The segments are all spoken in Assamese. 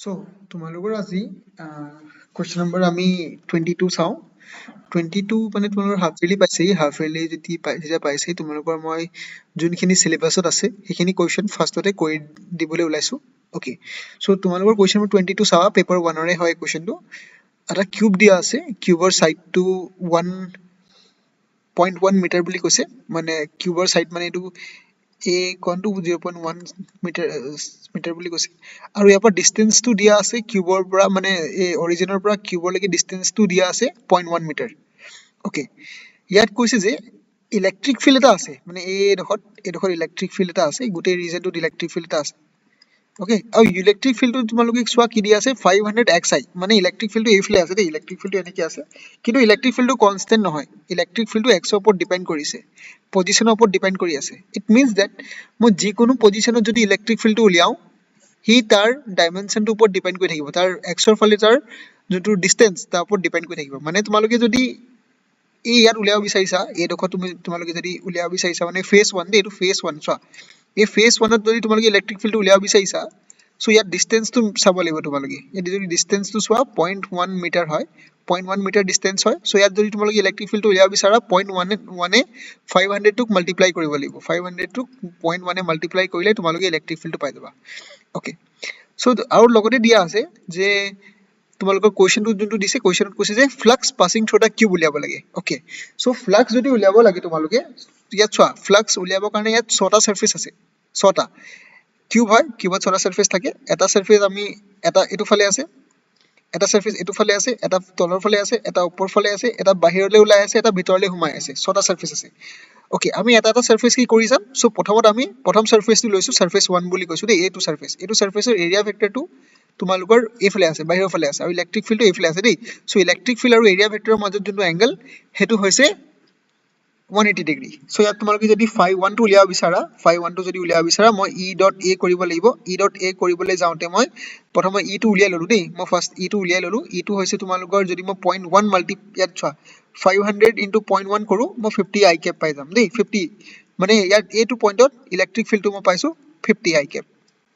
So, তোমালোকৰ আজি question number আমি 22 চাওঁ 22 মানে তোমালোকৰ হাফ ইয়াৰলি পাইছে হাফ ইয়াৰলি যেতিয়া পাইছে তোমালোকৰ মই যোনখিনি চিলেবাছত আছে সেইখিনি question ফাৰ্ষ্টতে কৰি দিবলৈ ওলাইছো ওকে সো তোমালোকৰ question number 22 চাবা পেপাৰ 1 ৰে হয় questionটো এটা কিউব দিয়া আছে কিউবৰ সাইডটো 1.1 মিটাৰ বুলি কৈছে মানে কিউবৰ সাইড মানে এইটো a কোনটো 0.1 মিটাৰ বুলি কৈছে আৰু ইয়াৰ পৰা ডিসটেন্সটো দিয়া আছে কিউবৰ পৰা মানে এই অৰিজিনৰ পৰা কিউবৰলৈকে ডিসটেন্সটো দিয়া আছে 0.1 মিটাৰ ওকে ইয়াত কৈছে যে ইলেক্ট্ৰিক ফিল্ড এটা আছে মানে এইডোখৰ ইলেক্ট্ৰিক ফিল্ড এটা আছে গোটেই ৰিজনটোত ইলেক্ট্ৰিক ফিল্ড এটা আছে ওকে আৰু ইলেক্ট্ৰিক ফিল্ডটো তোমালোকে চোৱা কি দিয়া আছে 500 xi মানে ইলেক্ট্ৰিক ফিল্ডটো এইফালে আছে দেই ইলেক্ট্ৰিক ফিল্ডটো এনেকৈ আছে কিন্তু ইলেক্ট্ৰিক ফিল্ডটো কনষ্টেন্ট নহয় ইলেক্ট্ৰিক ফিল্ডটো x ৰ ওপৰত ডিপেন্ড কৰিছে পজিশনৰ ওপৰত ডিপেন্ড কৰি আছে ইট মিন্স দ্যাট মই যিকোনো পজিশনত যদি ইলেক্ট্ৰিক ফিল্ডটো উলিয়াও হি তাৰ ডাইমেনশনটোৰ ওপৰত ডিপেন্ড কৰি থাকিব তাৰ x ৰ ফালে তাৰ যোনটো ডিসটেন্স তাৰ ওপৰত ডিপেন্ড কৰি থাকিব মানে তোমালোকে যদি এই ইয়াত উলিয়াব বিচাৰিছা এইডোখৰ তোমালোকে যদি উলিয়াব বিচাৰিছা মানে ফেজ 1 দে এইটো ফেজ 1 চোৱা এই ফেজ 1 ত যদি তোমালোকে ইলেক্ট্ৰিক ফিল্ডটো উলিয়াব বিচাৰিছা সো ইয়াত ডিসটেন্সটো চাব লাগিব তোমালোকে এই যদি ডিসটেন্সটো চোৱা 0.1 মিটাৰ হয় 0.1 মিটাৰ ডিসটেন্স হয় সো ইয়াত যদি তোমালোকে ইলেক্ট্ৰিক ফিল্ডটো উলিয়াব বিচাৰা 0.1 এ 500 টোক মাল্টিপ্লাই কৰিব লাগিব 500 টোক 0.1 এ মাল্টিপ্লাই কৰিলে তোমালোকে ইলেক্ট্ৰিক ফিল্ডটো পাই যাবা ওকে সো আৰু লগতে দিয়া আছে যে তোমালোকৰ কোৱেশ্চনটো যোনটো দিছে কোৱেশ্চনত কৈছে যে ফ্লাক্স পাসিং থ্ৰু দা কিউব উলিয়াব লাগে ওকে সো ফ্লাক্স যদি উলিয়াব লাগে তোমালোকে ইয়াত চোৱা ফ্লাক্স উলিয়াবৰ কাৰণে ইয়াত 6টা সাৰফেস আছে 6টা কিউব হয় কিউবত 6টা সাৰফেস থাকে এটা সাৰফেস আমি এটা এটো ফালে আছে এটা সাৰফেস এটো ফালে আছে এটা তলৰ ফালে আছে এটা ওপৰ ফালে আছে এটা বাহিৰলৈ ওলাই আছে এটা ভিতৰলৈ সোমাই আছে 6টা সাৰফেস আছে ওকে আমি এটা সাৰফেস কি কৰি যাম সো প্ৰথমত আমি প্ৰথম সাৰফেসটো লৈছো সাৰফেস 1 বুলি কৈছো দেই এইটো সাৰফেসৰ এৰিয়া ভেক্টৰটো তোমালোকৰ এইফালে আছে বাহিৰৰ ফালে আছে আৰু ইলেক্ট্ৰিক ফিল্ডটো এইফালে আছে দেই সো ইলেক্ট্ৰিক ফিল্ড আৰু এৰিয়া ভেক্টৰৰ মাজত যোনটো এংগল হেতু হৈছে 180 ডিগ্ৰী সো ইয়াত তোমালোকে যদি phi1 টো উলিয়াব বিচাৰা phi1 টো যদি উলিয়াব বিচাৰা মই e.a কৰিব লাগিব e.a কৰিবলৈ যাওঁতে মই প্ৰথমে e টো উলিয়াই ললো দেই মই ফাৰ্স্ট e টো উলিয়াই ললো e টো হৈছে তোমালোকৰ যদি মই 0.1 মাল্টি ইয়াত চোৱা 500 * 0.1 কৰো মই 50 i cap পাই যাম দেই 50 মানে ইয়াত এইটো পইণ্টত ইলেক্ট্ৰিক ফিল্ডটো মই পাইছো 50 i cap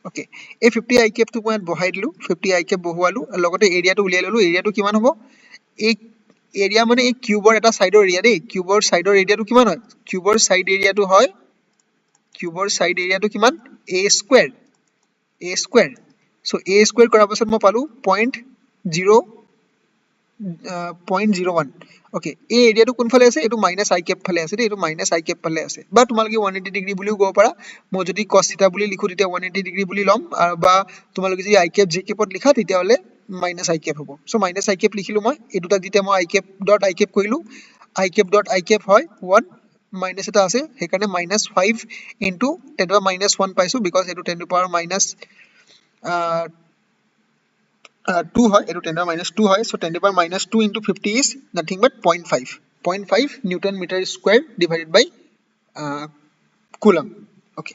ওকে এই 50 i cap টো মই বহাই দিলো 50 i cap বহুৱালো আৰু লগতে এৰিয়াটো উলিয়াই ললো এৰিয়াটো কিমান হ'ব এই এৰিয়া মানে এই কিউবৰ এটা সাইডৰ এৰিয়া দেই কিউবৰ সাইডৰ এৰিয়াটো কিমান হয় কিউবৰ সাইড এৰিয়াটো হয় কিউবৰ সাইড এৰিয়াটো কিমান a square so a square কৰাৰ পাছত মই পালো 0.01 ওকে এই এৰিয়াটো কোনফালে আছে এটো -i cap ফালে আছে দেই এটো -i cap ফালে আছে বা তোমালোকে 180 ডিগ্ৰী বুলিও ক'ব পাৰা মই যদি cos θ বুলি লিখো তেতিয়া 180 ডিগ্ৰী বুলি ল'ম বা তোমালোকে যদি i cap j cap ত লিখা তেতিয়া হলে -i cap হ'ব সো -i cap লিখিলো মই এই দুটা যেতিয়া মই i cap কৰিলো i cap হয় 1 মাইনাস এটা আছে সেইকাৰণে -5 * 10⁻1 পাইছো বিকজ এটো 10⁻2 হয় এটো 10⁻2 হয় so 10⁻2 * 50 is nothing but 0.5 newton meter square divided by coulomb okay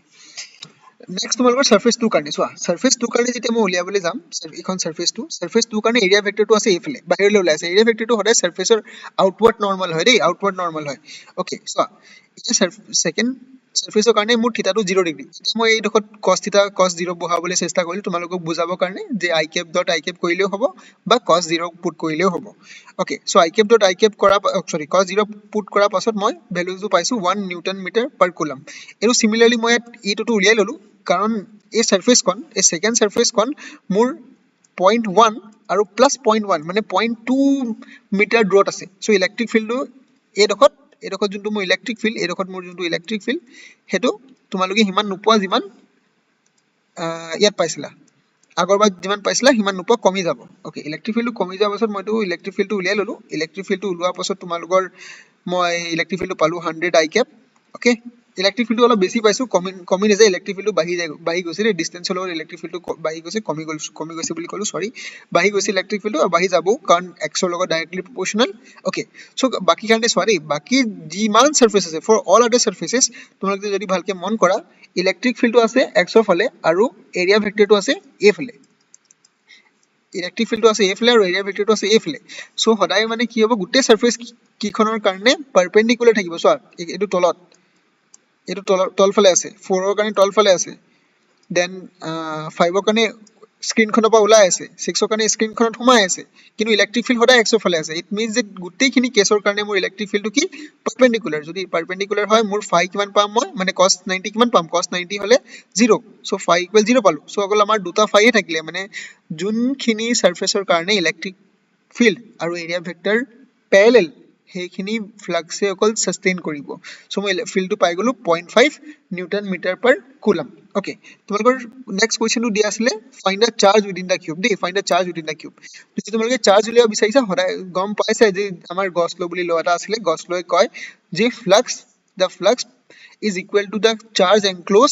next তোমালোকৰ সাৰফেস 2 কাৰণে চোৱা সাৰফেস 2 কাৰণে যেতিয়া মই উলিয়াবলৈ যাম এখন সাৰফেস 2 কাৰণে এৰিয়া ভেক্টৰটো আছে এইফালে বাহিৰলৈ ওলাই আছে এৰিয়া ভেক্টৰটো সদায় সাৰফেসৰ আউটৱাৰ্ড নৰ্মাল হয় দেই আউটৱাৰ্ড নৰ্মাল হয় ওকে চোৱা এই সেকেন্ড সাৰফেসৰ কাৰণে মোৰ থিতাটো 0 ডিগ্ৰী এতিয়া মই এই দেখত cos θ cos 0 বহাবলৈ চেষ্টা কৰিলো তোমালোকক বুজাবৰ কাৰণে যে i cap কৰিলেও হ'ব বা cos 0 পুট কৰিলেও হ'ব ওকে সো i cap কৰা সৰি cos 0 পুট কৰাৰ পাছত মই ভ্যালুটো পাইছো 1 নিউটন মিটাৰ পাৰ কুলম এটো সিমিলাৰলি মই e টো উলিয়াই ললো কাৰণ এই সাৰফেসখন এই সেকেন্ড সাৰফেসখন মোৰ 0.1 আৰু প্লাস 0.1 মানে 0.2 মিটাৰ দূৰত আছে সো ইলেক্ট্ৰিক ফিল্ডটো এইডোখত যোনটো মোৰ ইলেক্ট্ৰিক ফিল্ড এইডোখত মোৰ যোনটো ইলেক্ট্ৰিক ফিল্ড হেতু তোমালোকে হিমান নোপোৱা যিমান ইয়াত পাইছিলা আগৰবাৰ যিমান পাইছিলা হিমান নোপোৱা কমি যাব ওকে ইলেক্ট্ৰিক ফিল্ডটো কমি যোৱাৰ পাছত মইটো ইলেক্ট্ৰিক ফিল্ডটো উলিয়াই ললো ইলেক্ট্ৰিক ফিল্ডটো উলোৱাৰ পাছত তোমালোকৰ মই ইলেক্ট্ৰিক ফিল্ডটো পালো 100 i cap ওকে ইলেক্ট্ৰিক ফিল্ডটো অলপ বেছি পাইছো কমি নাযায় ইলেক্ট্ৰিক ফিল্ডটো বাঢ়ি গৈছে ডিসটেন্সৰ লগত ইলেক্ট্ৰিক ফিল্ডটো বাঢ়ি গৈছে কমি গৈছে বুলি ক'লো সৰি বাঢ়ি গৈছে ইলেক্ট্ৰিক ফিল্ডটো আৰু বাঢ়ি যাব কাৰণ x ৰ লগত ডাইৰেক্টলি প্ৰপৰ্শনাল ওকে সো বাকি কাৰণে সৰি বাকি যিমান সাৰফেস আছে ফৰ অল আদাৰ সাৰফেসেস তোমালোকে যদি ভালকে মন কৰা ইলেক্ট্ৰিক ফিল্ডটো আছে x ৰ ফালে আৰু এৰিয়া ভেক্টৰটো আছে a ফালে ইলেক্ট্ৰিক ফিল্ডটো আছে a ফালে আৰু এৰিয়া ভেক্টৰটো আছে a ফালে সো সদায় মানে কি হ'ব গোটেই সাৰফেস কিখনৰ কাৰণে পাৰপেন্ডিকুলাৰ থাকিব চোৱা এটো তলত এটো তলফালে আছে 4 ৰ কাৰণে তলফালে আছে দেন 5 ৰ কাৰণে স্ক্ৰীনখনৰ পৰা ওলাই আছে, 6ৰ কাৰণে স্ক্ৰীনখনত সোমাই আছে, কিন্তু ইলেক্ট্ৰিক ফিল্ড সদায় এক্সৰ ফালে আছে। ইট মিনছ যে গোটেইখিনি কেছৰ কাৰণে মোৰ ইলেক্ট্ৰিক ফিল্ডটো কি পাৰপেণ্ডিকুলাৰ। যদি পাৰপেণ্ডিকুলাৰ হয় মোৰ ফাই কিমান পাম মই, মানে cos 90 কিমান পাম, cos 90 হ'লে 0, চ' ফাই ইকুৱেল 0 পালো। চ' অকল আমাৰ দুটা ফাইয়ে থাকিলে, মানে যোনখিনি ছাৰফেচৰ কাৰণে ইলেক্ট্ৰিক ফিল্ড আৰু এৰিয়া ভেক্টৰ পেৰেলেল, সেইখিনি ফ্লাক্সে অকল সাষ্টেইন কৰিব। চ' মই ফিল্ডটো পাই গ'লো 0.5 newton metre per coulomb. Okay, তোমালোকৰ নেক্সট কুৱেশ্যনটো দিয়া আছিলে find the charge within the cube দেই, find the charge within the cube. যদি তোমালোকে চাৰ্জ উলিয়াব বিচাৰিছা, সদায় গম পাইছা যে আমাৰ গছ ল' বুলি ল' এটা আছিলে, গছ লৈ কয় যে the flux is equal to the charge enclosed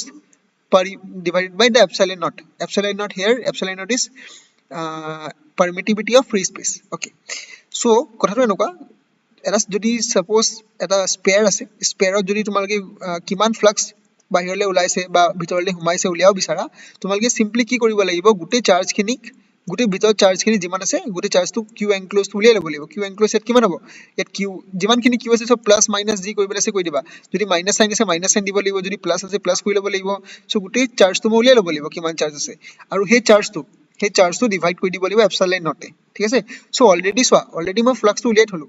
divided by the epsilon naught. Epsilon naught here, epsilon naught is permittivity of free space. Okay, so কথাটো এনেকুৱা, এটা যদি সাপোজ এটা স্পেয়াৰ আছে, স্পেয়াৰত যদি তোমালোকে কিমান ফ্লাক্স বাহিৰলৈ ওলাইছে বা ভিতৰলৈ সোমাইছে উলিয়াব বিচাৰা, তোমালোকে সিম্পলি কি কৰিব লাগিব, গোটেই চাৰ্জখিনিক, গোটেই ভিতৰত চাৰ্জখিনি যিমান আছে গোটেই চাৰ্জটো কিউ এনক্ল'জটো উলিয়াই ল'ব লাগিব। কিউ এনক্ল'জ ইয়াত কিমান হ'ব, ইয়াত কিউ যিমানখিনি কিউ আছে চব প্লাছ মাইনাছ যি কৰিবলৈ আছে কৰি দিবা। যদি মাইনাছ চাইন আছে মাইনাছ চাইন দিব লাগিব, যদি প্লাছ আছে প্লাছ কৰি ল'ব লাগিব। চ' গোটেই চাৰ্জটো মই উলিয়াই ল'ব লাগিব কিমান চাৰ্জ আছে, আৰু সেই চাৰ্জটো ডিভাইড কৰি দিব লাগিব এপচাইলন নটে। ঠিক আছে, চ' অলৰেডি চোৱা, অলৰেডি মই ফ্লাক্সটো উলিয়াই থলো,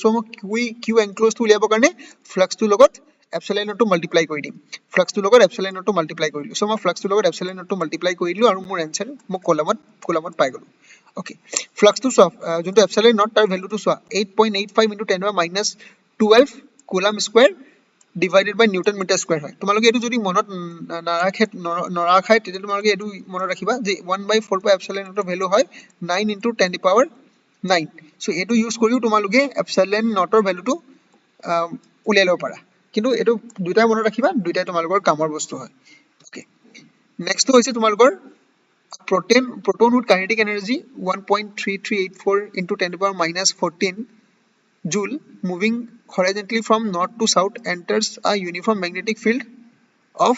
চ' মই কিউ এনক্ল'জটো উলিয়াবৰ কাৰণে ফ্লাক্সটোৰ লগত এপচাইলন নটটো মাল্টিপ্লাই কৰি দিম, ফ্লাক্সটোৰ লগত এপচাইলন নটটো মাল্টিপ্লাই কৰিলোঁ। চ' মই ফ্লাক্সটোৰ লগত এপচাইলন নটটো মাল্টিপ্লাই কৰি দিলোঁ আৰু মোৰ এনচাৰ মোক কলমত পাই গ'লোঁ। অ'কে, ফ্লাক্সটো চোৱা, যোনটো এপচাইলন নট তাৰ ভেলুটো চোৱা, 8.85 × 10⁻⁻12 কুলম স্কুৱেৰ ডিভাইডেড বাই নিউটন মিটাৰ স্কুৱেৰ হয়। তোমালোকে এইটো যদি মনত নাৰাখায় তেতিয়া তোমালোকে এইটো মনত ৰাখিবা যে 1/4 পাই এপচাইলন নটৰ ভেলু হয় 9 × 10⁻9। চ' এইটো ইউজ কৰিও তোমালোকে এপচাইলন নটৰ ভেলুটো উলিয়াই ল'ব পাৰা, কিন্তু এইটো দুটাই মনত ৰাখিবা, দুটাই তোমালোকৰ কামৰ বস্তু হয়। অ'কে, নেক্সটটো হৈছে তোমালোকৰ proton with kinetic energy 1.3384 × 10⁻⁻14 joule moving horizontally from north to south enters a uniform magnetic field of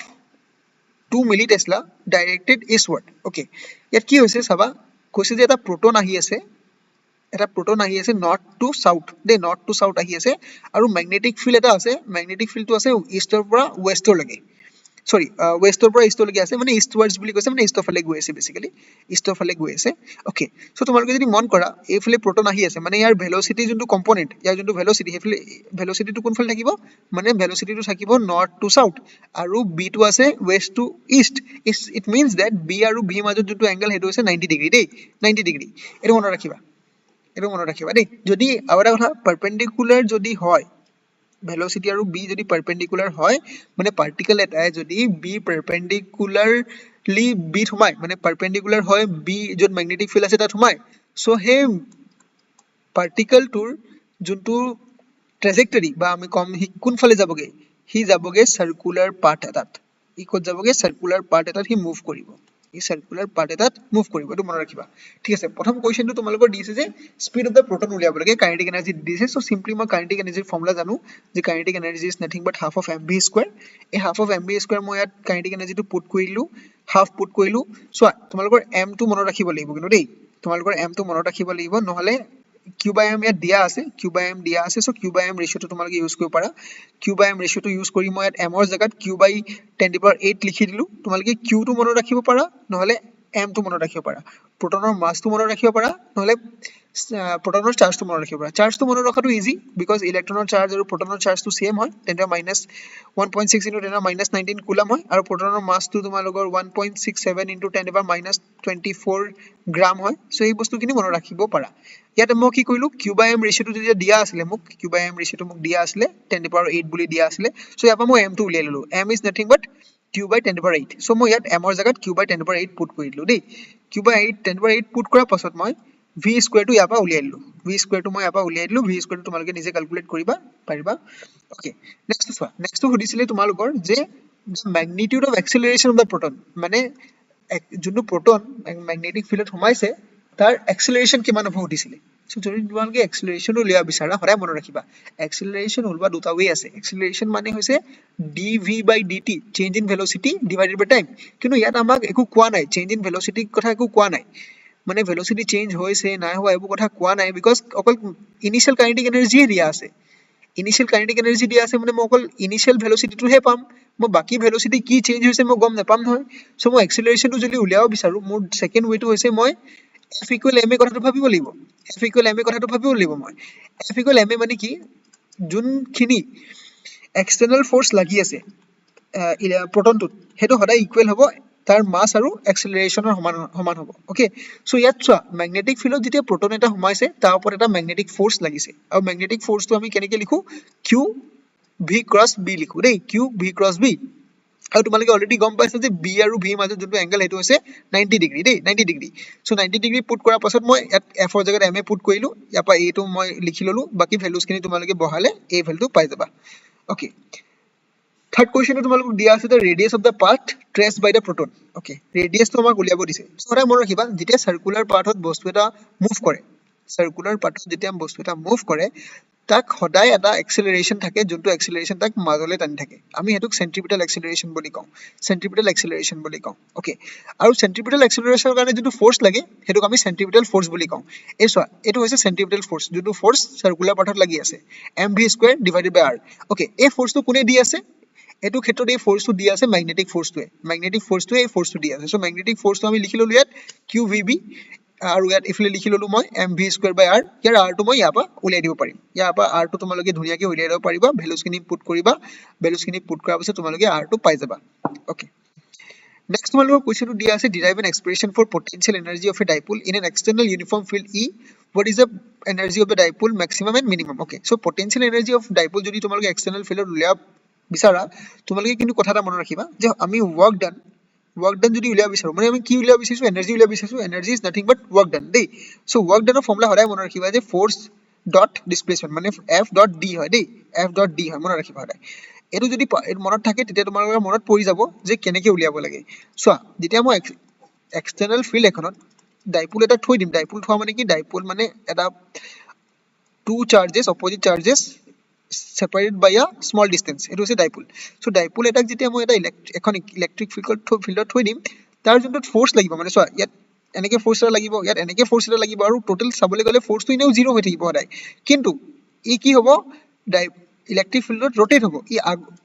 2 millitesla directed eastward. Okay, ইয়াত কি হৈছে চাবা, কৈছে যে এটা proton আহি আছে নৰ্থ টু সাউথ দেই, নৰ্থ টু সাউথ আহি আছে, আৰু মেগনেটিক ফিল্ড এটা আছে, মেগনেটিক ফিল্ডটো আছে ইষ্টৰ পৰা ৱেষ্টলৈকে, ৱেষ্টৰ পৰা ইষ্টলৈকে আছে, মানে ইষ্টৱাৰ্ডছ বুলি কৈছে, মানে ইষ্টৰ ফালে গৈ আছে, বেচিকেলি ইষ্টৰ ফালে গৈ আছে। অ'কে, চ' তোমালোকে যদি মন কৰা এইফালে প্ৰটন আহি আছে, মানে ইয়াৰ ভেলচিটি যোনটো কম্পনেণ্ট, ইয়াৰ যোনটো ভেলচিটি, সেইফালে ভেলচিটিটো কোনফালে থাকিব, মানে ভেলচিটিটো থাকিব নৰ্থ টু সাউথ, আৰু বিটো আছে west to east. It means that B আৰু বি মাজত যোনটো এংগল সেইটো হৈছে 90 ডিগ্ৰী দেই, 90 ডিগ্ৰী। এইটো মনত ৰাখিবা দেই। যদি আৰু এটা কথা, পাৰপেণ্ডিকুলাৰ যদি হয়, ভেলচিটি আৰু বি যদি পাৰপেণ্ডিকুলাৰ হয়, মানে পাৰ্টিকেল এটাই যদি বি পাৰপেণ্ডিকুলাৰলি বিত সোমায়, মানে পাৰপেণ্ডিকুলাৰ হয় বি য'ত মেগনেটিক ফিল্ড আছে তাত সোমায়, চ' সেই পাৰ্টিকেলটোৰ যোনটো ট্ৰেজেক্টৰী বা আমি কম সি কোনফালে যাবগে, সি যাবগে চাৰ্কুলাৰ পাথ এটাত, ই ক'ত যাবগে, চাৰ্কুলাৰ পাথ এটাত সি মুভ কৰিব, এইটো মনত ৰাখিবা। ঠিক আছে, প্ৰথম কুৱেশ্যনটো তোমালোকৰ দিছে যে স্পীড অফ দ্য প্ৰটন উলিয়াব লাগে, কাইনেটিক এনাৰ্জি দিছে। চ' চিম্পলি মই কাইনেটিক এনাৰ্জিৰ ফৰ্মুলা জানো যে kinetic energy is nothing but half of mv square. এই হাফ অফ mv স্কুৱেৰ মই ইয়াত কাইনেটিক এনাৰ্জিটো হাফ পুট কৰিলোঁ। চোৱা, তোমালোকৰ এমটো মনত ৰাখিব লাগিব কিন্তু দেই, নহ'লে কিউ বাই এম ইয়াত দিয়া আছে, চ' কিউ বাই এম ৰেচিঅ'টো তোমালোকে ইউজ কৰিব পাৰা। কিউ বাই এম ৰেচিঅ'টো ইউজ কৰি মই ইয়াত এমৰ জেগাত কিউ বাই 10⁸8 লিখি দিলোঁ। তোমালোকে কিউটো মনত ৰাখিব পাৰা, নহ'লে এমটো মনত ৰাখিব পাৰা, প্ৰটনৰ মাছটো মনত ৰাখিব পাৰা, নহ'লে প্ৰটনৰ চাৰ্জটো মনত ৰাখিব পাৰা। চাৰ্জটো মনত ৰখাটো ইজি, বিকজ ইলেক্ট্ৰনৰ চাৰ্জ আৰু প্ৰটনৰ চাৰ্জটো ছেম হয়, 10⁻1.6 × 10⁻19 কুলম হয়, আৰু প্ৰটনৰ মাছটো তোমালোকৰ 1.67 × 10⁻24 গ্ৰাম হয়। চ' এই বস্তুখিনি মনত ৰাখিব পাৰা। ইয়াত মই কি কৰিলোঁ, কিউ বাই এম ৰেচিঅ'টো যেতিয়া দিয়া আছিলে মোক, 10⁸8 বুলি দিয়া আছিলে, চ' ইয়াৰ পৰা মই এমটো উলিয়াই ল'লোঁ, M is nothing but q by 10⁸8। So' মই ইয়াত এমৰ জেগাত কিউ বাই 10⁸8 পুট কৰি দিলোঁ দেই। কিউ বাই 10⁸8 পুট কৰাৰ পাছত মই ভি স্কুৱেৰটো ইয়াৰ পৰা উলিয়াই দিলোঁ, ভি স্কুৱেৰটো তোমালোকে নিজে কেলকুলেট কৰিব পাৰিবা। অ'কে, নেক্সট চোৱা, নেক্সটটো সুধিছিলে তোমালোকৰ যে magnitude of acceleration of the proton, মানে যোনটো প্ৰটন মেগনেটিক ফিল্ডত সোমাইছে তাৰ এক্সেলাৰেশ্যন কিমান হ'ব সুধিছিলে। চ' যদি তোমালোকে এক্সেলাৰেশ্যনটো উলিয়াব বিচাৰা, সদায় মনত ৰাখিবা এক্সেলাৰেশ্যন ওলোৱা দুটা ৱে আছে। এক্সেলাৰেশ্যন মানে হৈছে dv/dt, change in velocity divided by time, কিন্তু ইয়াত আমাক একো কোৱা নাই, চেঞ্জ ইন ভেলচিটিৰ কথা একো কোৱা নাই, মানে ভেলচিটি চেঞ্জ হৈছে নাই হোৱা এইবোৰ কথা কোৱা নাই, বিকজ অকল ইনিচিয়েল কাইনেটিক এনাৰ্জিয়ে দিয়া আছে। ইনিশিয়েল কাইনেটিক এনাৰ্জি দিয়া আছে মানে মই অকল ইনিশিয়েল ভেলোচিটিটোহে পাম, মই বাকী ভেলোচিটি কি চেঞ্জ হৈছে মই গম নাপাম নহয়। চ' মই এক্সিলাৰেশ্যনটো যদি উলিয়াব বিচাৰোঁ, মোৰ ছেকেণ্ড ৱেটো হৈছে মই এফ ইকুৱেল এম এ কথাটো ভাবিব লাগিব। এফ ইকুৱেল এম এ কথাটো ভাবিব লাগিব মই। এফ ইকুৱেল এম এ মানে কি, যোনখিনি এক্সটাৰ্নেল ফ'ৰ্চ লাগি আছে প্ৰটনটোত, সেইটো সদায় ইকুৱেল হ'ব তাৰ মাছ আৰু এক্সিলাৰেশ্যনৰ সমান হ'ব। অ'কে, চ' ইয়াত চোৱা মেগনেটিক ফিল্ডত যেতিয়া প্ৰটন এটা সোমাইছে তাৰ ওপৰত এটা মেগনেটিক ফ'ৰ্চ লাগিছে, আৰু মেগনেটিক ফ'ৰ্চটো আমি কেনেকে লিখো, কিউ ভি ক্ৰছ বি লিখো দেই, কিউ ভি ক্ৰছ বি। আৰু তোমালোকে অলৰেডি গম পাইছা যে বি আৰু ভিৰ মাজত যোনটো এংগল সেইটো হৈছে 90 ডিগ্ৰী দেই, 90 ডিগ্ৰী। চ' 90 ডিগ্ৰী পুট কৰাৰ পাছত মই ইয়াত এফৰ জেগাত এম এ পুট কৰিলোঁ, ইয়াৰ পৰা এইটো মই লিখি ল'লোঁ, বাকী ভেলুজখিনি তোমালোকে বহালে এই ভেলুটো পাই যাবা। অ'কে, থাৰ্ড কুৱেশ্যনটো তোমালোকক দিয়া আছে the radius of the path traced by the proton. Okay, ৰেডিয়াছটো আমাক উলিয়াব দিছে। সদায় মনত ৰাখিবা যেতিয়া চাৰ্কুলাৰ পাথত বস্তু এটা মুভ কৰে, চাৰ্কুলাৰ পাথত যেতিয়া বস্তু এটা মুভ কৰে তাক সদায় এটা এক্সিলাৰেশ্যন থাকে, যোনটো এক্সিলাৰেশ্যন তাক মাজলৈ টানি থাকে। আমি সেইটোক চেণ্ট্ৰিপিটেল এক্সিলাৰেশ্যন বুলি কওঁ, চেণ্ট্ৰিপিটেল এক্সিলাৰেশ্যন বুলি কওঁ। অ'কে, আৰু চেণ্ট্ৰিপিটেল এক্সিলাৰেশ্যনৰ কাৰণে যোনটো ফ'ৰ্চ লাগে সেইটোক আমি চেণ্ট্ৰিপিটেল ফ'ৰ্চ বুলি কওঁ। এই চোৱা এইটো হৈছে চেণ্ট্ৰিপিটেল ফ'ৰ্চ, যোনটো ফ'ৰ্চ চাৰ্কুলাৰ পাথত লাগি আছে, এম ভি স্কুৱেৰ ডিভাইডেড বাই আৰ। অ'কে, এই ফ'ৰ্চটো কোনে দি আছে, এইটো ক্ষেত্ৰত এই ফ'ৰ্চটো দি আছে মেগনেটিক ফ'ৰ্চটোৱে, মেগনেটিক ফ'ৰ্চটোৱে এই ফ'ৰ্চটো দি আছে। চ' মেগনেটিক ফ'ৰ্চটো আমি লিখি ল'লোঁ ইয়াত কিউ ভি বি, আৰু ইয়াত এইফালে লিখি ল'লোঁ মই এম ভি স্কুৱেৰ বাই আৰ। ইয়াৰ আৰটো মই ইয়াৰ পৰা উলিয়াই দিব পাৰিম, ইয়াৰ পৰা আৰটো তোমালোকে ধুনীয়াকৈ উলিয়াই দিব পাৰিবা। ভেলুজখিনি পুট কৰিবা, ভেলুজখিনি পুট কৰাৰ পিছত তোমালোকে আৰটো পাই যাবা। অ'কে, নেক্সট তোমালোকৰ কুৱেশ্যনটো দিয়া আছে derive an expression for potential energy of a dipole in an external uniform field E, what is the energy of the dipole maximum and minimum. Okay, so potential energy of dipole যদি তোমালোকে এক্সটাৰ্নেল ফিল্ডত উলিয়াব বিচাৰা, তোমালোকে কিন্তু কথা এটা মনত ৰাখিবা যে আমি ৱৰ্ক ডান যদি উলিয়াব বিচাৰোঁ, মানে আমি কি উলিয়াব বিচাৰিছোঁ, এনাৰ্জি উলিয়াব বিচাৰিছোঁ। Energy is nothing but work done দেই। চ' ৱৰ্ক ডানৰ ফৰ্মুলা সদায় মনত ৰাখিবা যে ফ'ৰ্চ ডট ডিছপ্লেচমেণ্ট, মানে এফ ডট ডি হয় দেই, এফ ডট ডি হয়, মনত ৰাখিবা সদায়। এইটো যদি মনত থাকে তেতিয়া তোমালোকৰ মনত পৰি যাব যে কেনেকৈ উলিয়াব লাগে। চোৱা যেতিয়া মই এক্সটাৰ্নেল ফিল্ড এখনত ডাইপোল এটা থৈ দিম, ডাইপোল থোৱা মানে কি, ডাইপোল মানে এটা two charges, opposite charges separated by a small distance, এইটো হৈছে ডাইপোল। চ' ডাইপোল এটাক যেতিয়া মই এখন ইলেক্ট্ৰিক ফিল্ডত থৈ দিম, তাৰ যোনটো ফ'ৰ্চ লাগিব, মানে চোৱা ইয়াত এনেকে ফ'ৰ্চ এটা লাগিব, ইয়াত এনেকে ফ'ৰ্চ এটা লাগিব, আৰু টোটেল চাবলৈ গ'লে ফ'ৰ্চটো এনেও জিৰ' হৈ থাকিব সদায়। কিন্তু ই কি হ'ব, ইলেক্ট্ৰিক ফিল্ডত ৰ'টেট হ'ব, ই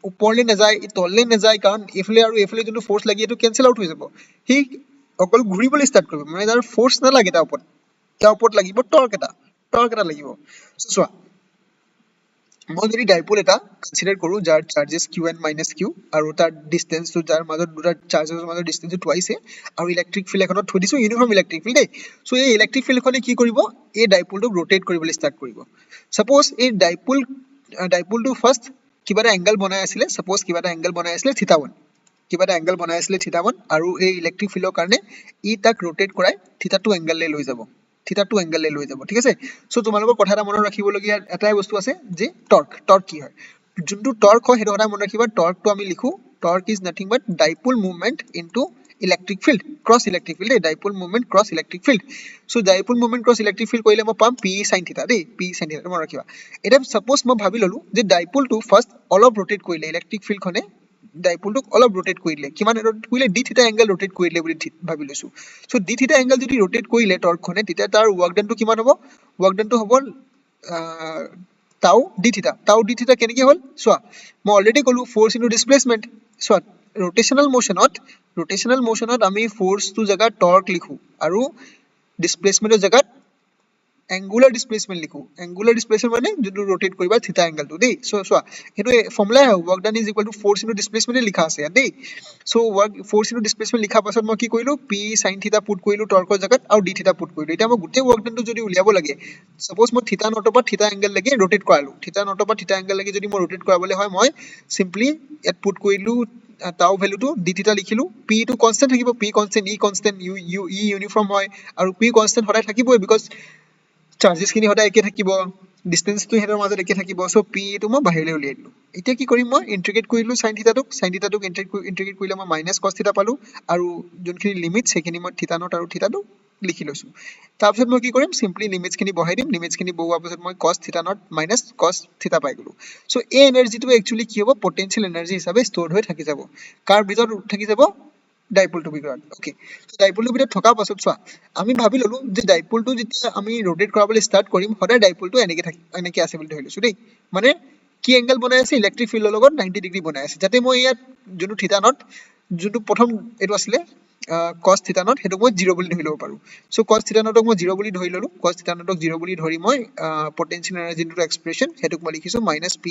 ওপৰলৈ নাযায়, ই তললৈ নাযায়, কাৰণ এইফালে আৰু এইফালে যোনটো ফ'ৰ্চ লাগি এইটো কেঞ্চেল আউট হৈ যাব। সি অকল ঘূৰিবলৈ ষ্টাৰ্ট কৰিব, মানে তাৰ ফ'ৰ্চ নালাগে তাৰ ওপৰত লাগিব টৰ্ক এটা লাগিব। চোৱা মই যদি ডাইপোল এটা কনচিডাৰ কৰোঁ যাৰ charges q and minus q, আৰু তাৰ ডিষ্টেঞ্চটো যাৰ মাজত দুটা চাৰ্জেছৰ মাজত ডিষ্টেঞ্চটো টুৱাইছে, আৰু ইলেক্ট্ৰিক ফিল্ড এখনত থৈ দিছোঁ, ইউনিফৰ্ম ইলেক্ট্ৰিক ফিল্ড দেই। চ' এই ইলেক্ট্ৰিক ফিল্ডখনে কি কৰিব, এই ডাইপোলটোক ৰোটেট কৰিবলৈ ষ্টাৰ্ট কৰিব। ছাপ'জ এই ডাইপোলটো ফাৰ্ষ্ট কিবা এটা এংগল বনাই আছিলে, থিতা1, আৰু এই ইলেক্ট্ৰিক ফিল্ডৰ কাৰণে ই তাক ৰোটেট কৰাই থিতা2 এংগললৈ লৈ যাব, ঠিক আছে। চ' তোমালোকৰ কথা এটা মনত ৰাখিবলগীয়া এটাই বস্তু আছে যে টৰ্ক কি হয়, যোনটো টৰ্ক হয় সেইটো সদায় মনত ৰাখিবা। টৰ্কটো আমি লিখো, torque is nothing but dipole movement into electric field, cross electric field দেই, dipole movement cross electric field. So' dipole movement cross electric field কৰিলে মই পাম পি চাইন থিতা দেই, পি চাইন থিতা মনত ৰাখিবা। এতিয়া ছাপ'জ মই ভাবি ল'লো যে ডাইপোলটো ফাৰ্ষ্ট অলপ ৰোটেট কৰিলে, ইলেক্ট্ৰিক ফিল্ডখনে ডাইপোলটোক অলপ ৰোটেট কৰি দিলে, কিমান ৰোটেট কৰিলে, ডি থিতা এংগল ৰোটেট কৰি দিলে বুলি ভাবি লৈছোঁ। চ' ডি থিতা এংগল যদি ৰোটেট কৰিলে টৰ্কখনে, তেতিয়া তাৰ ৱৰ্ক ডানটো কিমান হ'ব, ৱৰ্ক ডানটো হ'ব টাউ ডি থিতা কেনেকৈ হ'ল চোৱা, মই অলৰেডি ক'লোঁ ফ'ৰ্চ ইনটু ডিছপ্লেচমেণ্ট। চোৱা ৰোটেশ্যনেল মোশ্যনত আমি ফ'ৰ্চটোৰ জেগাত টৰ্ক লিখোঁ, আৰু ডিছপ্লেচমেণ্টৰ জেগাত এংগুলাৰ ডিছপ্লেচমেণ্ট লিখোঁ। এংগুলাৰ ডিছপ্লেচমেণ্ট মানে যোনটো ৰোটেট কৰিবা থিতা এংগলটো দেই। চ' চোৱা সেইটো ফৰ্মুলাই হয়, work done is equal to force into ডিছপ্লেচমেণ্টে লিখা আছে ইয়াত দেই। চ' ফ'ৰ্চ ইনটু ডিছপ্লেচমেণ্ট লিখাৰ পাছত মই কি কৰিলোঁ, পি চাইন থিতা পুট কৰিলোঁ টৰ্কৰ জেগাত, আৰু ডি থিতা পুট কৰিলোঁ। এতিয়া মই গোটেই ৱৰ্ক ডানটো যদি উলিয়াব লাগে, ছাপ'জ মই থিতা নটৰ পৰা থিতা এংগললৈকে ৰোটেট কৰালোঁ, থিতা নটৰ পৰা থিতা এংগললৈকে যদি মই ৰোটেট কৰাবলৈ হয়, মই চিম্পলি ইয়াত পুট কৰিলোঁ টাউ ভেলুটো, ডি থিতা লিখিলোঁ, পিটো কনষ্টেণ্ট থাকিব, পি কনষ্টেণ্ট, ই কনষ্টেণ্ট, ই ইউনিফৰ্ম হয়, আৰু পি কনষ্টেণ্ট সদায় থাকিবই, বিকজ চাৰ্জেছখিনি সদায় একে থাকিব, ডিষ্টেঞ্চটো সিহঁতৰ মাজত একে থাকিব। চ' পিটো মই বাহিৰলৈ উলিয়াই দিলোঁ। এতিয়া কি কৰিম, মই ইণ্টিগ্ৰেট কৰিলোঁ চাইন থিতাটোক ইণ্টিগ্ৰেট কৰিলে মই মাইনাছ কছ থিতা পালোঁ, আৰু যোনখিনি লিমিট সেইখিনি মই থিতা নট আৰু থিতাটো লিখি লৈছোঁ। তাৰপিছত মই কি কৰিম, চিম্পলি লিমিটছখিনি বহাই দিম, লিমিটছখিনি বহোৱাৰ পিছত মই কছ থিতা নট মাইনাছ কছ থিতা পাই গ'লোঁ। চ' এই এনাৰ্জিটো একচুৱেলি কি হ'ব, পটেনচিয়েল এনাৰ্জি হিচাপে ষ্ট'ৰ হৈ থাকি যাব। কাৰ ভিতৰত থাকি যাব, ডাইপোলটোৰ ভিতৰত। অ'কে, ডাইপোলটোৰ ভিতৰত থকাৰ পাছত চোৱা আমি ভাবি ল'লোঁ যে ডাইপোলটো যেতিয়া আমি ৰোটেট কৰাবলৈ ষ্টাৰ্ট কৰিম, সদায় ডাইপোলটো এনেকে আছে বুলি ধৰি লৈছোঁ দেই। মানে কি এংগেল বনাই আছে ইলেক্ট্ৰিক ফিল্ডৰ লগত 90 ডিগ্ৰী বনাই আছে যাতে মই ইয়াত যোনটো থিটা নট যোনটো প্ৰথম এটো আছিলে cos থিটা নট হেতু মই 0 বুলি ধৰি লব পাৰো সো cos থিটা নটক মই 0 বুলি ধৰি ললো cos থিটা নটক 0 বুলি ধৰি মই পটেনশিয়াল এনাৰ্জি যোনটো এক্সপ্ৰেছন হেতুক মই লিখিছো - p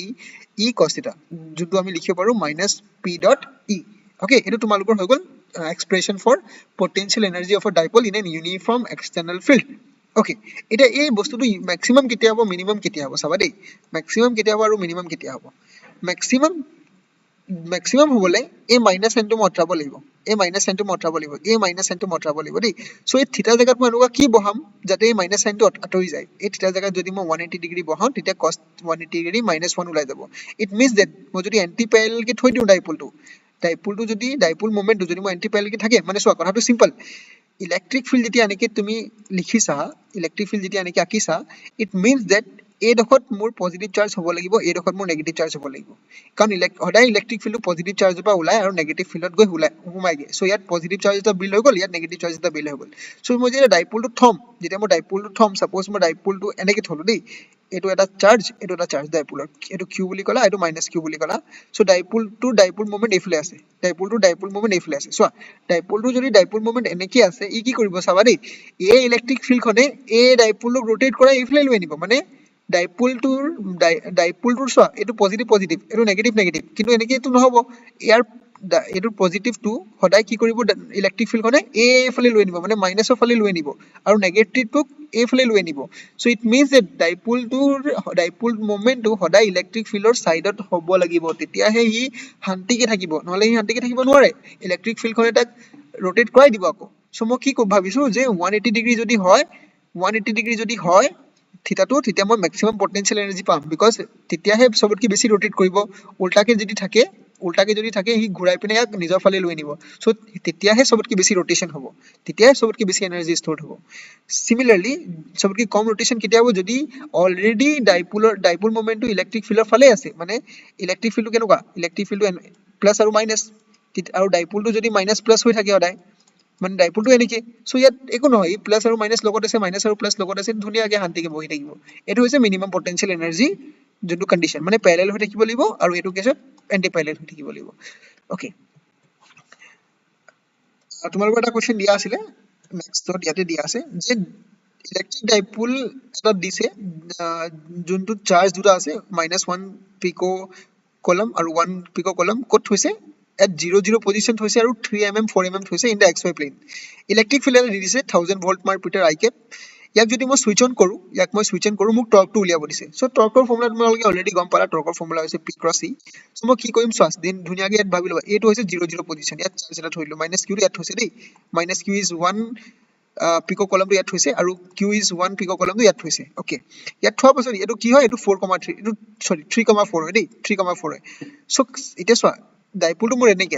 e cos থিটা যোনটো আমি লিখিব পাৰো - p dot e ওকে এটো তোমালোকৰ হৈ গল expression for potential energy of a dipole in an uniform external field okay এটা এই বস্তুটো ম্যাক্সিমাম কেতিয়া হ'ব মিনিমাম কেতিয়া হ'ব চাবা দেই ম্যাক্সিমাম কেতিয়া হ'ব আৰু মিনিমাম কেতিয়া হ'ব ম্যাক্সিমাম হ'বলে এই মাইনাস সাইনটো মই আঁতৰাব লাগিব এই মাইনাস সাইনটো মই আঁতৰাব লাগিব এই মাইনাস সাইনটো মই আঁতৰাব লাগিব দেই সো এই থিটা জায়গাত মই এনেকুৱা কি বহাম যাতে এই মাইনাস সাইনটো আঁতৰি যায় এই থিটা জায়গাত যদি মই 180 ডিগ্ৰী বহাও তেতিয়া cos 180 ডিগ্ৰী -1 ওলাই যাব ইট মিন্স দ্যাট মই যদি এন্টি প্যাৰেলাল কে থৈ দিও ডাইপোলটো যদি ডাইপোল মোমেন্টটো যদি মই এন্টি প্যাৰেলাল কে থাকে মানে চোৱা কথাটো সিম্পল ইলেক্ট্ৰিক ফিল্ড যেতিয়া এনেকে তুমি লিখিছা ইলেক্ট্ৰিক ফিল্ড যেতিয়া এনেকে আঁকিছা ইট মিন্স দ্যাট এই ডখত মোৰ পজিটিভ চাৰ্জ হ'ব লাগিব এই ডখত মোৰ নেগেটিভ চাৰ্জ হ'ব লাগিব কাৰণ সদায় ইলেক্ট্ৰিক ফিল্ডটো পজিটিভ চাৰ্জৰ পৰা ওলাই আৰু নেগেটিভ ফিল্ডত গৈ সোমাইগে সো ইয়াত পজিটিভ চাৰ্জ এটা বিল্ড হৈ গ'ল ইয়াত নেগেটিভ চাৰ্জ এটা বিল্ড হৈ গ'ল সো মই যেতিয়া ডাইপোলটো থম সাপোজ মই ডাইপোলটো এনেকে থলো দেই এটো এটা চাৰ্জ ডাইপোলৰ এটো q বুলি কলা এটো q বুলি কলা সো ডাইপোল মোমেন্ট এইফালে আছে ডাইপোল মোমেন্ট এইফালে আছে চোৱা ডাইপোলটো যদি ডাইপোল মোমেন্ট এনেকে আছে ই কি কৰিব চাবা দেই এই ইলেক্ট্ৰিক ফিল্ড খনে এই ডাইপোলক ৰোটেট কৰা এইফালে লৈ আনিব মানে ডাইপোলটোৰ চোৱা এটো পজিটিভ এটো নেগেটিভ কিন্তু এনেকে এটো নহব ইয়াৰ এটো পজিটিভটো সদায় কি কৰিব ইলেক্ট্ৰিক ফিল্ড খনে এইফালে লৈ আনিব মানে মাইনাসৰ ফালে লৈ আনিব আৰু নেগেটিভটোক এইফালে লৈ আনিব so it means that dipole মোমেন্টটো সদায় ইলেক্ট্ৰিক ফিল্ডৰ সাইডত হ'ব লাগিব তেতিয়াহে ই শান্তিকে থাকিব নহলে ই শান্তিকে থাকিব নোৱাৰে ইলেক্ট্ৰিক ফিল্ড খনে তাক ৰোটেট কৰাই দিব আকৌ সো মই কি ভাবিছো যে 180 ডিগ্ৰী যদি হয় থিটাটো তেতিয়া মই ম্যাক্সিমাম পটেনশিয়াল এনাৰ্জি পাম বিকজ তেতিয়াহে সবতকৈ বেছি ৰোটেট কৰিব উল্টাকে যদি থাকে হি ঘূৰাই পিনে ইয়াক নিজৰ ফালে লৈ আনিব সো তেতিয়াহে সবতকৈ বেছি ৰোটেশন হ'ব তেতিয়াহে সবতকৈ বেছি এনাৰ্জি ষ্ট'ৰ হ'ব সিমিলাৰলি সবতকৈ কম ৰোটেশন কেতিয়া হ'ব যদি অলৰেডি ডাইপোল মোমেন্টটো ইলেক্ট্ৰিক ফিল্ডৰ ফালে আছে মানে ইলেক্ট্ৰিক ফিল্ডটো কেনেকুৱা ইলেক্ট্ৰিক ফিল্ডটো প্লাস আৰু মাইনাস আৰু ডাইপোলটো যদি মাইনাস প্লাস হৈ থাকে সদায় মানে ডাইপোলটো এনেকে সো ইয়াত একো নহয় প্লাস আৰু মাইনাস লগত আছে মাইনাস আৰু প্লাস লগত আছে ধুনীয়াকে শান্তিকে বহি থাকিব এটো হৈছে মিনিমাম পটেনশিয়াল এনাৰ্জি যোনটো কন্ডিশন মানে প্যাৰেলাল হৈ থাকিব লাগিব আৰু এটো কেছত এন্টি প্যাৰেলাল হৈ থাকিব লাগিব ওকে তোমালোকৰ এটা কোৱেশ্চন দিয়া আছিল নেক্সট ইয়াতে দিয়া আছে যে ইলেক্ট্ৰিক ডাইপোল এটা দিছে যোনটো চাৰ্জ দুটা আছে -1 পিকো কলম আৰু 1 পিকো কলম ক'ত হৈছে at 0 position থৈছে আৰু 3 mm 4 mm থৈছে in the xy plane electric field দি দিছে 1000 volt per metre i cap ইয়াক যদি মই সুইচ অন কৰো মোক টৰ্কটো উলিয়াব দিছে সো টৰ্কৰ ফৰ্মুলা তোমালোকে অলৰেডি গম পালা টৰ্কৰ ফৰ্মুলা হৈছে p cross e সো মই কি কৰিম চোৱা দিন ধুনীয়াকে ইয়াত ভাবি লবা এইটো হৈছে 0 পজিশন ইয়াত চাৰ্জ এটা থৈ দিলো -q ইয়াত থৈছে দেই -q is 1 পিকো কলমটো ইয়াত থৈছে আৰু q is 1 পিকো কলমটো ইয়াত থৈছে ওকে ইয়াত থোৱা পাছত এটো কি হয় এটো 4,3 এটো সৰি 3,4 হয় দেই 3,4 হয় সো এটা চোৱা ডাইপোলটো মোৰ এনেকে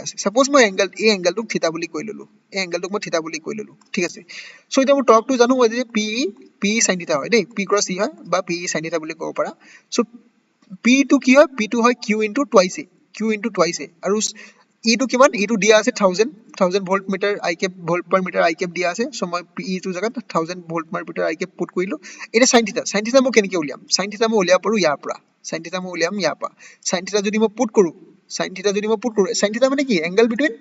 আছে সাপোজ মই এই এংগেলটো থিটা বুলি কৈ ললো ঠিক আছে সো এটা মই টৰ্কটো জানো মই যে p sin থিটা হয় দেই p cross e হয় বা p sin থিটা বুলি ক'ব পাৰা সো p টো কি হয় p টো হয় q into twice আৰু e টো কিমান e টো দিয়া আছে 1000 volt meter i cap volt per metre i cap দিয়া আছে সো মই e টো জাগাত 1000 volt per metre i cap put কৰিলো এটা sin থিটা মই কেনেকে উলিয়াম sin থিটা মই উলিয়াব পাৰো ইয়াৰ পৰা sin থিটা মই উলিয়াম ইয়াৰ পৰা sin থিটা যদি মই পুট কৰো sin থিটা মানে কি angle between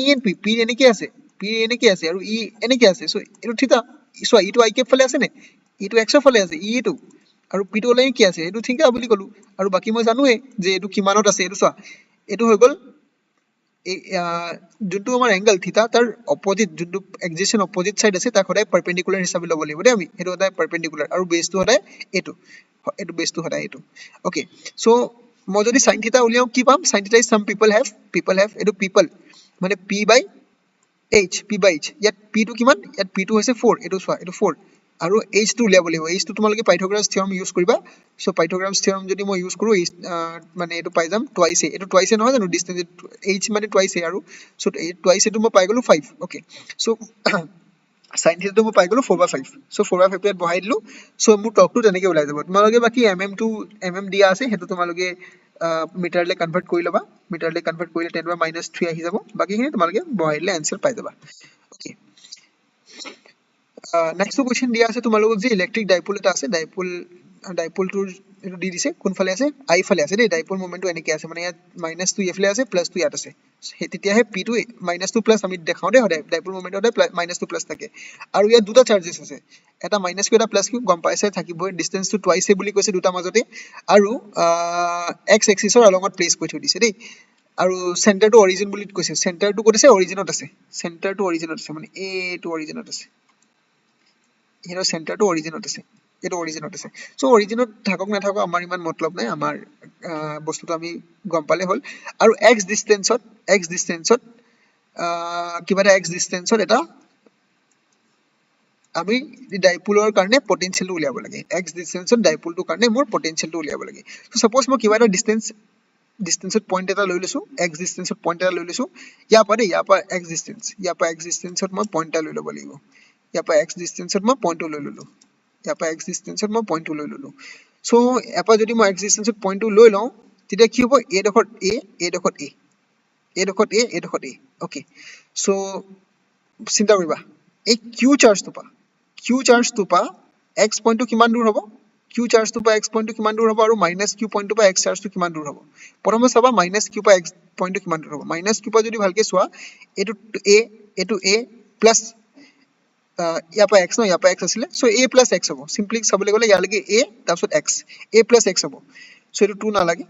e and p এনেকে আছে আৰু e এনেকে আছে সো এটো থিটা সো e টো i cap ফালে আছে নে e টো x ৰ ফালে আছে e টো আৰু p টো ওলাই কি আছে এটো থিটা বুলি কলো আৰু বাকি মই জানোৱে যে এটো কিমানত আছে এটো চোৱা এটো হৈ গল যোনটো আমাৰ এংগেল থিটা তাৰ অপোজিট যোনটো এক্সিচন অপোজিট সাইড আছে তাক সদায় পাৰপেন্ডিকুলাৰ হিচাপে ল'ব লাগিব দেই আমি এটো সদায় পাৰপেন্ডিকুলাৰ আৰু বেসটো সদায় এটো বেসটো সদায় এটো ওকে সো মই যদি sin থিটা উলিয়াও কি পাম sin থিটা is some people have এটো people মানে p by h ইয়াত p টো কিমান ইয়াত p টো হৈছে 4 এটো চোৱা এটো 4 আৰু h টো উলিয়াব লাগিব h টো তোমালোকে পাইথাগোৰাছ থিওৰাম ইউজ কৰিবা সো পাইথাগোৰাছ থিওৰাম যদি মই ইউজ কৰো মানে এটো পাই যাম টুৱাইছে নহয় জানো ডিসটেন্স h মানে টুৱাইছে আৰু সো টুৱাইছে টো মই পাই গলো 5 ওকে সো sin থিটা টো মই পাই গলো 4/5 সো 4/5 ইয়াত বহাই দিলো সো মোৰ টৰ্কটো তেনেকে ওলাই যাব তোমালোকে বাকি mm দিয়া আছে হেতু তোমালোকে মিটাৰলে কনভাৰ্ট কৰি লবা মিটাৰলে কনভাৰ্ট কৰিলে 10^-3 আহি যাব বাকিখিনি তোমালোকে বহাই দিলে आंसर পাই যাবা ওকে নেক্সট কোৱেশ্চন দিয়া আছে তোমালোকক যে ইলেক্ট্ৰিক ডাইপোল এটা আছে ডাইপোল ডাইপোলটোৰ এটো দি দিছে কোনফালে আছে আই ফালে আছে দেই ডাইপোল মোমেন্টটো এনেকে আছে মানে ইয়াত মাইনাস টু এফালে আছে প্লাস টু ইয়াত আছে সেই তেতিয়াহে P to minus to plus আমি দেখাও দে সদায় ডাইপোল মোমেন্ট সদায় মাইনাস টু প্লাস থাকে আৰু ইয়াত দুটা চাৰ্জেছ আছে এটা মাইনাস কিউ এটা প্লাস কিউ গম পাইছে থাকিবই ডিসটেন্সটো টুৱাইছে বুলি কৈছে দুটা মাজতে আৰু এক্স এক্সিছৰ অলঙত প্লেস কৰি থৈ দিছে দেই আৰু সেন্টাৰটো অৰিজিন বুলি কৈছে সেন্টাৰটো ক'ত আছে অৰিজিনত আছে সেন্টাৰটো অৰিজিনত আছে মানে এ টু অৰিজিনত আছে হিৰো সেন্টাৰটো অৰিজিনত আছে এটো অৰিজিনত আছে সো অৰিজিনত থাকক না থাকক আমাৰ ইমান মতলব নাই আমাৰ বস্তুটো আমি গম পালে হল আৰু এক্স ডিসটেন্সত কিবা এটা এক্স ডিসটেন্সত এটা আমি ডাইপোলৰ কাৰণে পটেনশিয়েলটো উলিয়াব লাগে এক্স ডিসটেন্সত ডাইপোলটোৰ কাৰণে মোৰ পটেনশিয়েলটো উলিয়াব লাগে সো সাপোজ মই কিবা এটা ডিসটেন্সত পইণ্ট এটা লৈ লৈছো এক্স ডিসটেন্সত পইণ্ট এটা লৈ লৈছো ইয়াৰ পৰা এক্স ডিসটেন্সত মই পইণ্ট এটা লৈ ল'ব লাগিব ইয়াৰ পৰা এক্স ডিসটেন্সত মই পইণ্টটো লৈ ললো ইয়াৰ পৰা এক্স ডিসটেন্সত মই পইণ্টটো লৈ ললো সো এপা যদি মই এক্স ডিসটেন্সত পইণ্টটো লৈ লওঁ তেতিয়া কি হ'ব এ ডখত এ ওকে সো চিন্তা কৰিবা এই কিউ চাৰ্জটো পা x পইণ্টটো কিমান দূৰ হ'ব কিউ চাৰ্জটো পা x পইণ্টটো কিমান দূৰ হ'ব আৰু মাইনাস কিউ পইণ্টটো পা x চাৰ্জটো কিমান দূৰ হ'ব প্ৰথমে চাবা মাইনাস কিউ পা x পইণ্টটো কিমান দূৰ হ'ব মাইনাস কিউ পা যদি ভালকে চোৱা এটো a প্লাস ইয়াৰ পৰা x ন ইয়াৰ পৰা x আছিলে সো a প্লাস x হ'ব সিম্পলি চাবলৈ গলে ইয়াৰ লাগি a তাৰপিছত x a প্লাস x হ'ব সো এটো 2 নালাগে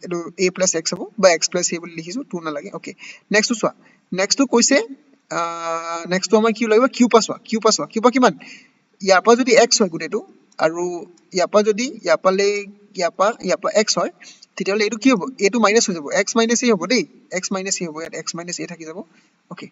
এটো a প্লাস x হ'ব বা x প্লাস a বুলি লিখিছো 2 নালাগে ওকে নেক্সট চোৱা নেক্সটটো কৈছে নেক্সটটো আমাৰ কি লাগিব কিউ পা কিমান ইয়াৰ পৰা যদি x হয় গুটেটো আৰু ইয়াৰ পৰা যদি ইয়াৰ পৰা x হয় তেতিয়াহলে এটো কি হ'ব এটো মাইনাস হৈ যাব x মাইনাস a হ'ব দেই x মাইনাস a হ'ব ইয়াত x মাইনাস a থাকি যাব ওকে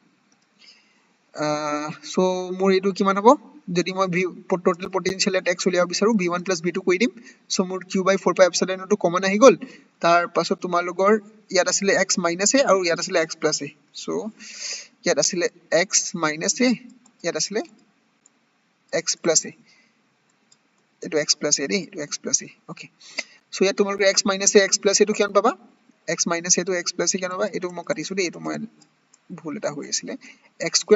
সো মোৰ এটো কিমান হ'ব যদি মই টোটাল পটেনশিয়াল এট x উলিয়াব বিচাৰো v1 + v2 কৈ দিম সো মোৰ q / 4 pi epsilon টো কমন আহি গল তাৰ পাছত তোমালোকৰ ইয়াত আছিল x - a আৰু ইয়াত আছিল x + a সো ইয়াত আছিল x - a ইয়াত আছিল x + a এটো x + a দেই এটো x + a ওকে সো ইয়াত তোমালোকৰ x - a x + a টো কিমান পাবা x - a টো x + a কিমান পাবা এটো মই কাটিছো দেই এটো মই ভুল এটা হৈ আছিল x² -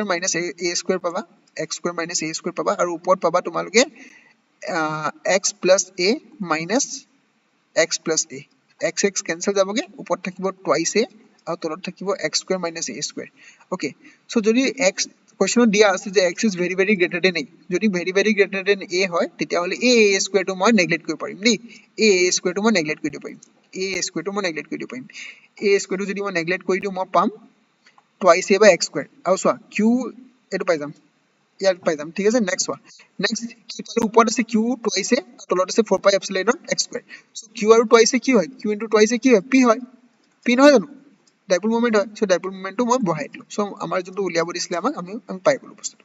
a² পাবা x² - a² পাবা আৰু ওপৰত পাবা তোমালোকে x + a - x + a x cancel যাবগে ওপৰত থাকিব টুৱাইস a আৰু তলত থাকিব x² - a² ওকে সো যদি x কোৱেশ্চনত দিয়া আছে যে x is very very greater than a যদি very very greater than a হয় তেতিয়া হলে a² টো মই নেগলেক্ট কৰিব পাৰিম দেই a² টো মই নেগলেক্ট কৰি দিব পাৰিম a² টো মই নেগলেক্ট কৰি দিব পাৰিম a² টো যদি মই নেগলেক্ট কৰি দিও মই পাম twice a by x² আৰু চোৱা q এটো পাই যাম ইয়াত পাই যাম ঠিক আছে নেক্সট চোৱা নেক্সট কি পালো ওপৰত আছে q twice a আৰু তলত আছে 4 pi epsilon x² so q আৰু twice a কি হয় q * twice a কি হয় p হয় p নহয় জানো ডাইপোল মোমেন্ট হয় সো ডাইপোল মোমেন্টটো মই বহাই দিলো সো আমাৰ যোনটো উলিয়াব দিছিলে আমাক আমি পাই গলো বস্তুটো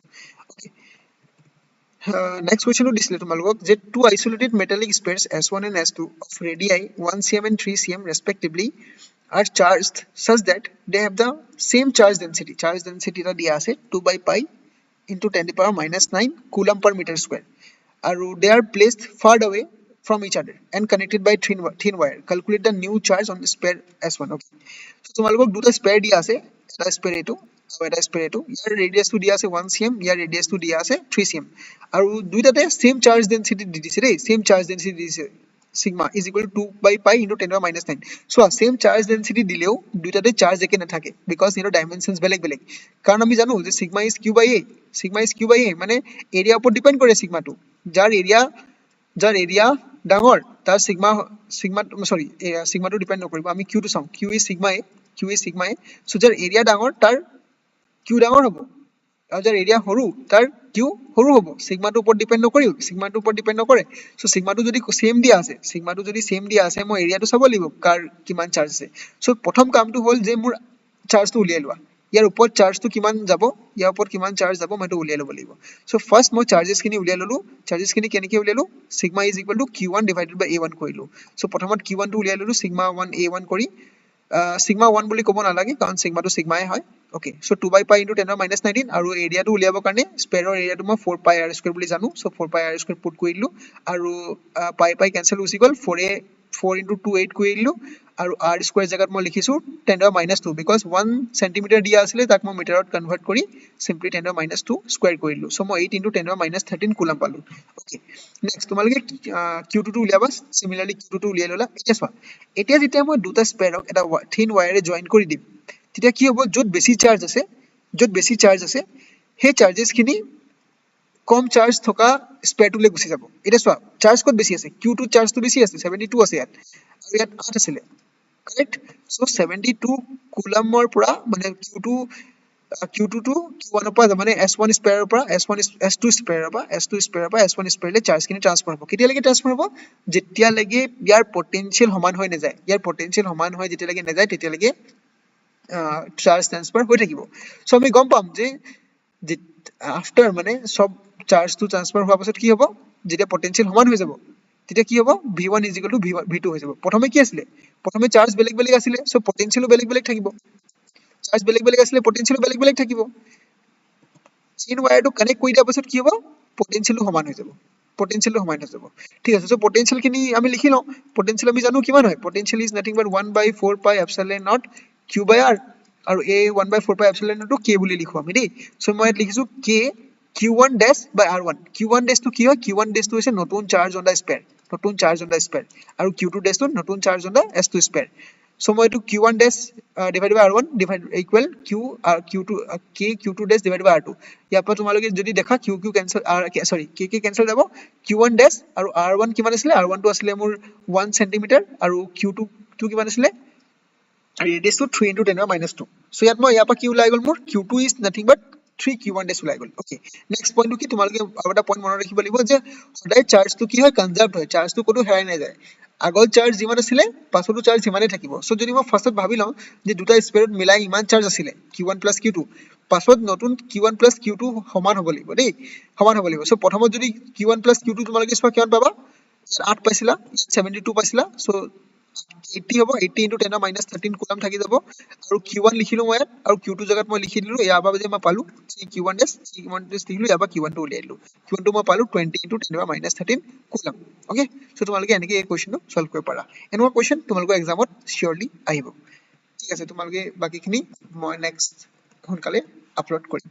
ওকে next question দিছিলে তোমালোকক যে two isolated metallic spheres s1 and s2 of radii 1 cm and 3 cm respectively are charged such that they have the same charge density ta dia ase 2 by pi into 10 to the power -9 coulomb per meter square and they are placed far away from each other and connected by thin wire calculate the new charge on the sphere s1 okay so তোমালোকক দুটা স্পেয়াৰ দিয়া আছে এটা স্পেয়াৰ এটো আৰু এটা স্পেয়াৰ এটো ইয়াৰ ৰেডিয়াস টো দিয়া আছে 1 cm ইয়াৰ ৰেডিয়াস টো দিয়া আছে 3 cm আৰু দুইটাতে সেম চাৰ্জ ডেনসিটি দি দিছে দেই সেম চাৰ্জ ডেনসিটি দিছে sigma is equal to 2 by pi into 10 to the power -9 so same charge density দিলেও দুইটাতে চার্জ একে না থাকে because এর ডাইমেনশনস বেলেগ বেলেগ কারণ আমি জানো যে sigma is q by a মানে এরিয়া উপর ডিপেন্ড করে sigma টো যার এরিয়া ডাঙৰ তাৰ sigma টো ডিপেন্ড নকৰিব আমি q টো চাও q is sigma a so যাৰ এৰিয়া ডাঙৰ তাৰ q ডাঙৰ হ'ব আৰু যাৰ এৰিয়া সৰু তাৰ q সৰু হ'ব সিগমা টোৰ ওপৰত ডিপেন্ড নকৰে সো সিগমা টো যদি সেম দিয়া আছে মই এৰিয়াটো চাব লাগিব কাৰ কিমান চাৰ্জ আছে সো প্ৰথম কামটো হ'ল যে মোৰ চাৰ্জটো উলিয়াই লোৱা ইয়াৰ ওপৰত চাৰ্জটো কিমান যাব ইয়াৰ ওপৰত কিমান চাৰ্জ যাব মই এটা উলিয়াই ল'ব লাগিব সো ফাৰ্স্ট মই চাৰ্জেস খিনি উলিয়াই ললো চাৰ্জেস খিনি কেনেকৈ উলিয়ালো sigma is equal to q1 divided by a1 কৰিলো সো প্ৰথমত q1 টো উলিয়াই ললো সিগমা 1 a1 কৰি sigma 1 বুলি ক'ব নালাগে কাৰণ sigma টো sigma হয় okay so 2 by pi into 10 to the power -19 আৰু এৰিয়া টো উলিয়াবৰ কাৰণে স্পেয়াৰৰ এৰিয়াটো মই 4 pi r² বুলি জানো so 4 pi r² পুট কৰি দিলো আৰু pi pi কেনসেল হৈ গল 4a 4 into 2 8 কৰি দিলো আৰু r স্কয়াৰ জাগাত মই লিখিছো 10^-2 because 1 cm দিয়া আছিল তাক মই মিটাৰত কনভাৰ্ট কৰি simply 10^-2 স্কয়াৰ কৰি দিলো সো মই 8 into 10^-13 কুলম পালো ওকে নেক্সট তোমালোকে q22 উলিয়াবা সিমিলাৰলি q22 উলিয়াই ললা এতিয়া চোৱা এতিয়া যেতিয়া মই দুটা স্পেয়াৰক এটা থিন ওয়্যাৰে জয়েন কৰি দিম তেতিয়া কি হ'ব যত বেছি চাৰ্জ আছে সেই চাৰ্জেস খিনি কম চাৰ্জ থকা স্পেয়াৰটোলৈ গুচি যাব এটা চোৱা চাৰ্জ কত বেছি আছে q2 চাৰ্জটো বেছি আছে 72 আছে ইয়াত আৰু ইয়াত 8 আছিল करेक्ट सो 72 কুলমৰ পৰা মানে q2 to q1 পৰা মানে s1 স্পেয়াৰৰ পৰা s2 স্পেয়াৰৰ পৰা s1 স্পেয়াৰলৈ চাৰ্জ খিনি ট্ৰান্সফাৰ হ'ব কেতিয়ালৈকে ট্ৰান্সফাৰ হ'ব যেতিয়ালৈকে ইয়াৰ পটেনশিয়েল সমান হৈ নাযায় ইয়াৰ পটেনশিয়েল সমান হৈ যেতিয়ালৈকে নাযায় তেতিয়ালৈকে চাৰ্জ ট্ৰান্সফাৰ হৈ থাকিব সো আমি গম পাম যে আফটাৰ মানে সব চাৰ্জটো ট্ৰান্সফাৰ হোৱাৰ পাছত কি হ'ব যেতিয়া পটেনশিয়েল সমান হৈ যাব তেতিয়া কি হ'ব v1 v2 হৈ যাব প্ৰথমে কি আছিল প্ৰথমে চাৰ্জ বেলেগ আছিল সো পটেনশিয়েলও বেলেগ থাকিব চাৰ্জ বেলেগ আছিল পটেনশিয়েলও বেলেগ থাকিব চেইন ওয়্যাৰটো কানেক্ট কৰি দিয়াৰ পাছত কি হ'ব পটেনশিয়েলও সমান হৈ যাব ঠিক আছে সো পটেনশিয়েল খিনি আমি লিখি লওঁ পটেনশিয়েল আমি জানো কিমান হয় potential is nothing but 1/4 pi epsilon naught q by r আৰু a 1/4 pi epsilon naught k বুলি লিখো আমি দেই সো মই ইয়াত লিখিছো k q1 dash by r1 q1 dash to কি হয় q1 dash to হৈছে নতুন চাৰ্জ অন দা স্পেয়াৰ আৰু q2 dash to নতুন charge on the s2 spare so মই এটো q1 dash divided by r1 equal k q2 dash divided by r2 ইয়াৰ পৰা তোমালোকে যদি দেখা q cancel k cancel যাব q1 dash আৰু r1 কিমান আছিল r1 টো আছিল মোৰ 1 cm আৰু q2 কিমান আছিল radius to 3 into 10^-2 so ইয়াত মই ইয়াৰ পৰা কি ওলাই গল মোৰ q2 is nothing but 3 q1 dash ওলাই গল ওকে নেক্সট পইণ্টটো কি তোমালোকে আৰু এটা পইণ্ট মনত ৰাখিব লাগিব যে সদায় চাৰ্জটো কি হয় কনজাৰ্ভড হয় চাৰ্জটো কোনো হেৰাই নাযায় আগৰ চাৰ্জ যিমান আছিল পাছতো চাৰ্জ সিমানেই থাকিব সো যদি মই ফাৰ্ষ্টত ভাবি লওঁ যে দুটা স্পেয়াৰত মিলাই ইমান চাৰ্জ আছিল q1 + q2 পাছত নতুন q1 + q2 সমান হ'ব লাগিব দেই সো প্ৰথমত যদি q1 + q2 তোমালোকে চোৱা কিমান পাবা ইয়াত 8 পাইছিলা ইয়াত 72 পাইছিলা সো 80 হ'ব 80 into 10^-13 কুলম থাকি যাব আৰু q1 লিখিলো মই ইয়াত আৰু q2 জাগাত মই লিখি দিলো ইয়াৰ পৰা যে মই পালো q1 dash লিখিলো ইয়াৰ পৰা q1 টো উলিয়াই দিলো q1 টো মই পালো 20 into 10^-13 কুলম ওকে সো তোমালোকে এনেকৈ এই কোৱেশ্চনটো সলভ কৰিব পাৰা এনেকুৱা কোৱেশ্চন তোমালোকৰ এক্সামত শিওৰলি আহিব ঠিক আছে তোমালোকে বাকিখিনি মই নেক্সট সোনকালে আপলোড কৰিম